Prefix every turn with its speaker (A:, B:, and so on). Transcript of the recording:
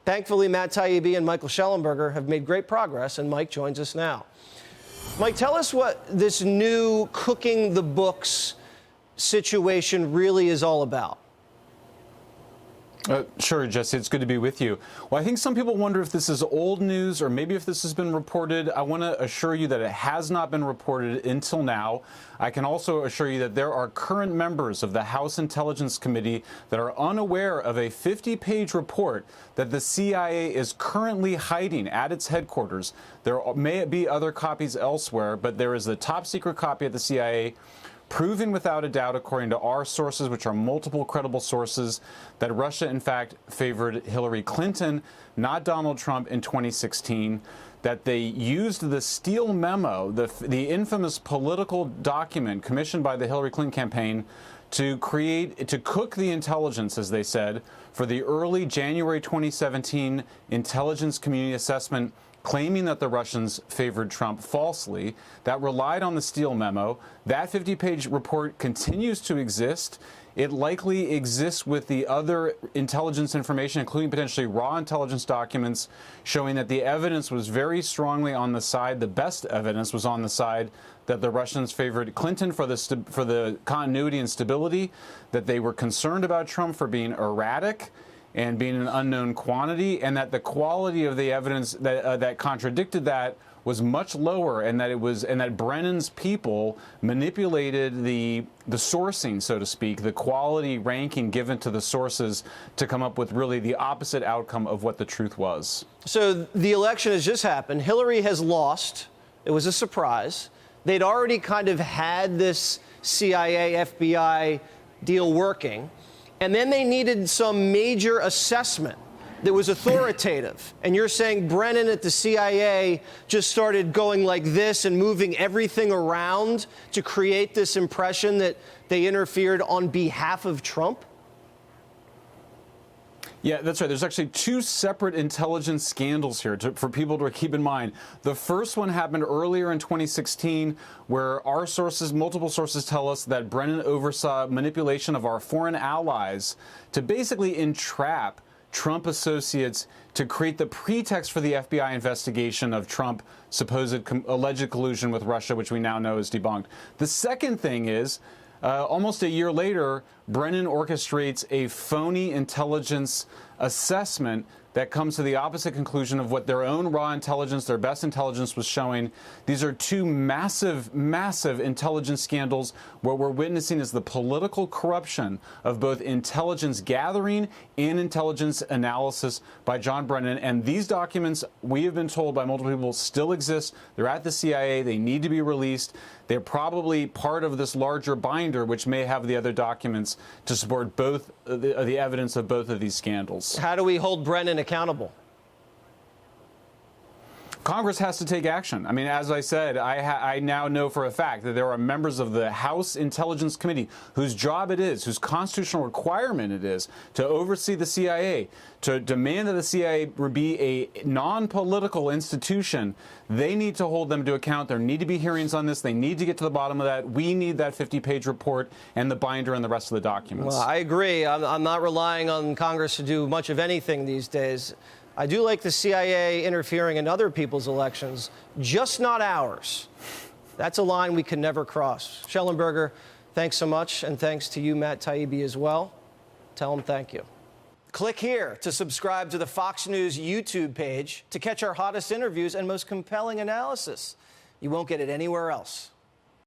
A: Thankfully, Matt Taibbi and Michael Shellenberger have made great progress, and Mike joins us now. Mike, tell us what this new cooking the books situation really is all about.
B: Sure, Jesse, it's good to be with you. Well, I think some people wonder if this is old news or maybe if this has been reported. I want to assure you that it has not been reported until now. I can also assure you that there are current members of the House Intelligence Committee that are unaware of a 50-page report that the CIA is currently hiding at its headquarters. There may be other copies elsewhere, but there is a top-secret copy at the CIA proving without a doubt, according to our sources, which are multiple credible sources, that Russia, in fact, favored Hillary Clinton, not Donald Trump, in 2016, that they used the Steele memo, the infamous political document commissioned by the Hillary Clinton campaign, to cook the intelligence, as they said, for the early January 2017 intelligence community assessment claiming that the Russians favored Trump falsely. That relied on the Steele memo. That 50-page report continues to exist. It likely exists with the other intelligence information, including potentially raw intelligence documents, showing that the evidence was very strongly on the side, the best evidence was on the side that the Russians favored Clinton for the continuity and stability, that they were concerned about Trump for being erratic and being an unknown quantity, and that the quality of the evidence that contradicted that was much lower, and that Brennan's people manipulated the sourcing, so to speak, the quality ranking given to the sources to come up with really the opposite outcome of what the truth was.
A: So the election has just happened. Hillary has lost. It was a surprise. They'd already kind of had this CIA, FBI deal working. And then they needed some major assessment that was authoritative. And you're saying Brennan at the CIA just started going like this and moving everything around to create this impression that they interfered on behalf of Trump?
B: Yeah, that's right. There's actually two separate intelligence scandals here for people to keep in mind. The first one happened earlier in 2016, where our sources, multiple sources, tell us that Brennan oversaw manipulation of our foreign allies to basically entrap Trump associates to create the pretext for the FBI investigation of Trump supposed alleged collusion with Russia, which we now know is debunked. The second thing is, almost a year later, Brennan orchestrates a phony intelligence assessment that comes to the opposite conclusion of what their own raw intelligence, their best intelligence, was showing. These are two massive, massive intelligence scandals. What we're witnessing is the political corruption of both intelligence gathering and intelligence analysis by John Brennan. And these documents, we have been told by multiple people, still exist. They're at the CIA. They need to be released. They're probably part of this larger binder, which may have the other documents to support both the evidence of both of these scandals.
A: How do we hold Brennan accountable?
B: Congress has to take action. I mean, as I said, I now know for a fact that there are members of the House Intelligence Committee whose job it is, whose constitutional requirement it is, to oversee the CIA, to demand that the CIA be a non-political institution. They need to hold them to account. There need to be hearings on this. They need to get to the bottom of that. We need that 50-page report and the binder and the rest of the documents.
A: Well, I agree. I'm not relying on Congress to do much of anything these days. I do like the CIA interfering in other people's elections, just not ours. That's a line we can never cross. Shellenberger, thanks so much, and thanks to you, Matt Taibbi, as well. Tell him thank you. Click here to subscribe to the Fox News YouTube page to catch our hottest interviews and most compelling analysis. You won't get it anywhere else.